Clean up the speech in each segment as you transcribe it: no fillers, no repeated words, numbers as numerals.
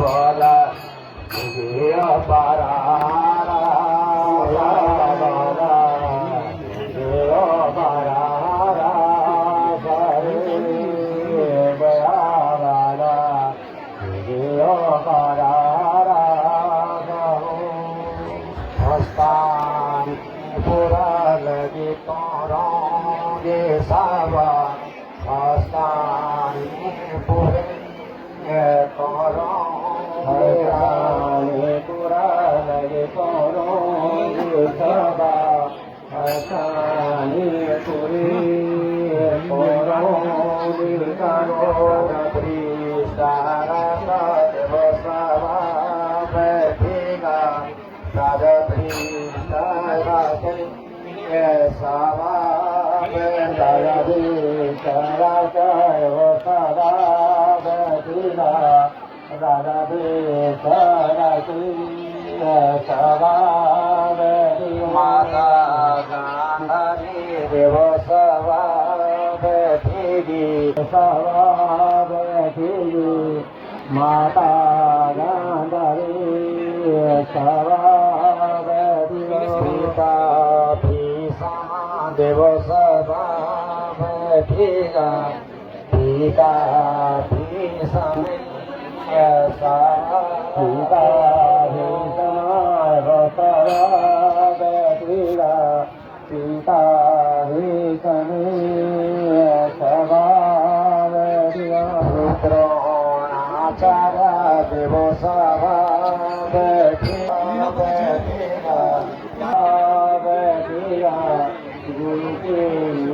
बोला गियो परारा बोला गियो परारा सरे गया वाला गियो परारा हस्तान पूरा लगी तोरोंगे सावा हस्तान पूरे तोरोंगे पूरा लगी तोरोंगे सावा हस्तान पूरे तोरोंगे करो प्रिस्तारा देव सावा बैठेगा राजा प्रिस्तारा सावा राजा प्रिस्तारा सावा बैठेगा राजा प्रिस्तारा सावा माता गांधारी देव सावा बैठेगी सावा बैठेगी माता गांधारी सावा सीता भीषा देव सभा बैठेगा सीता भीषण सीता भीषण सभा बैठेगा सीता भीषण सभा बैठेगा द्रोणाचार्य देव सभा बैठेगा गुरु के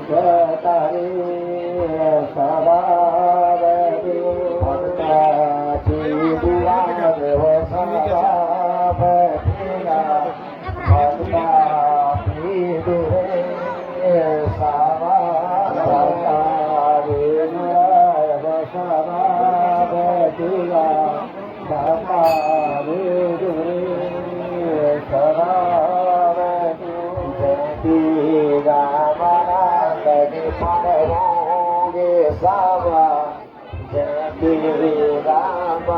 बतारे सभा बैठेगा देव सभा बैठेगा सभा सभा बैठेगा पढ़ोगे सावा जय राम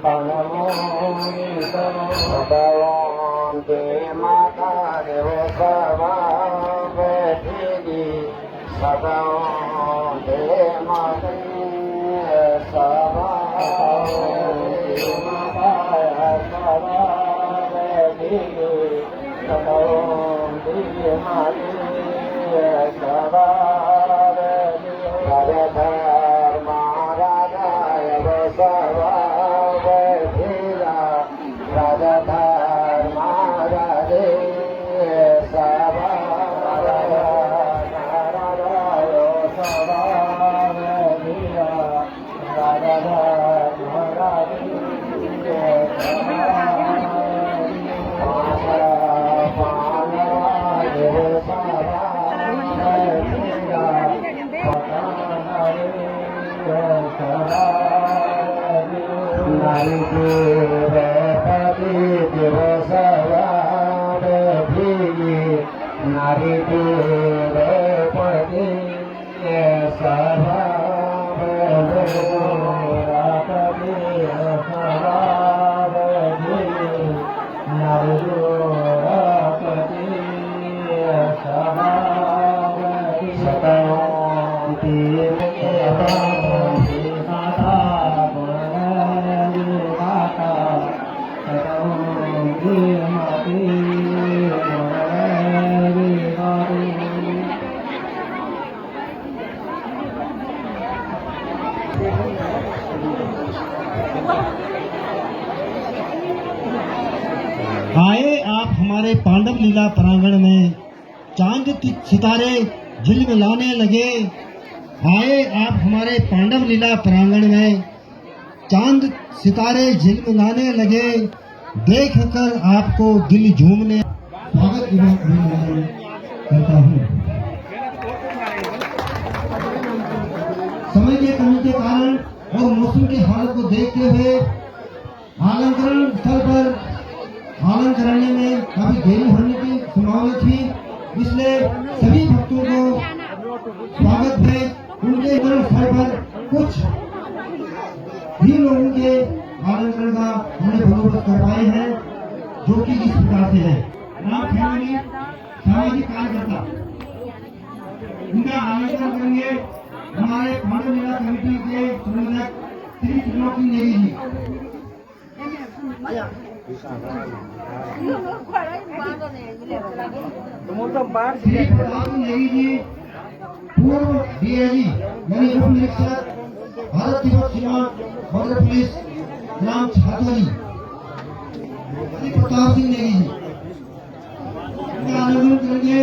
पांडवोगे सदावंते माता देव सभा बैठेगी सदावंते माता सभा नारी पति सभा आए आप हमारे पांडव लीला प्रांगण में, चांद सितारे झिलमिलाने लगे। आए आप हमारे पांडव लीला प्रांगण में, चांद सितारे झिलमिलाने लगे। देख कर आपको दिल झूमने स्वागत करता हूँ। समय के कमी के कारण और मौसम की हालत को देखते हुए आलंकरण स्थल पर आलन कराने में काफी देरी होने की संभावना थी, इसलिए सभी भक्तों को स्वागत है। उनके जन्म स्थल पर कुछ भी लोगों के मानवकरण का हमने बंदोबस्त कर पाए हैं, जो कि इस प्रकार से है। नाम फैमिली सामाजिक कार्यकर्ता, इनका आमंत्रण करेंगे हमारे पांडव मेला कमेटी के संयोजक श्री त्रिलोकी नेगी जी। श्री प्रताप नेगी जी पूर्व डीआईजी यानी उप निरीक्षक भारत तिब्बत सीमा बॉर्डर पुलिस ग्राम छातोली, श्री प्रताप सिंह नेगी जी। इनका आमंत्रण करेंगे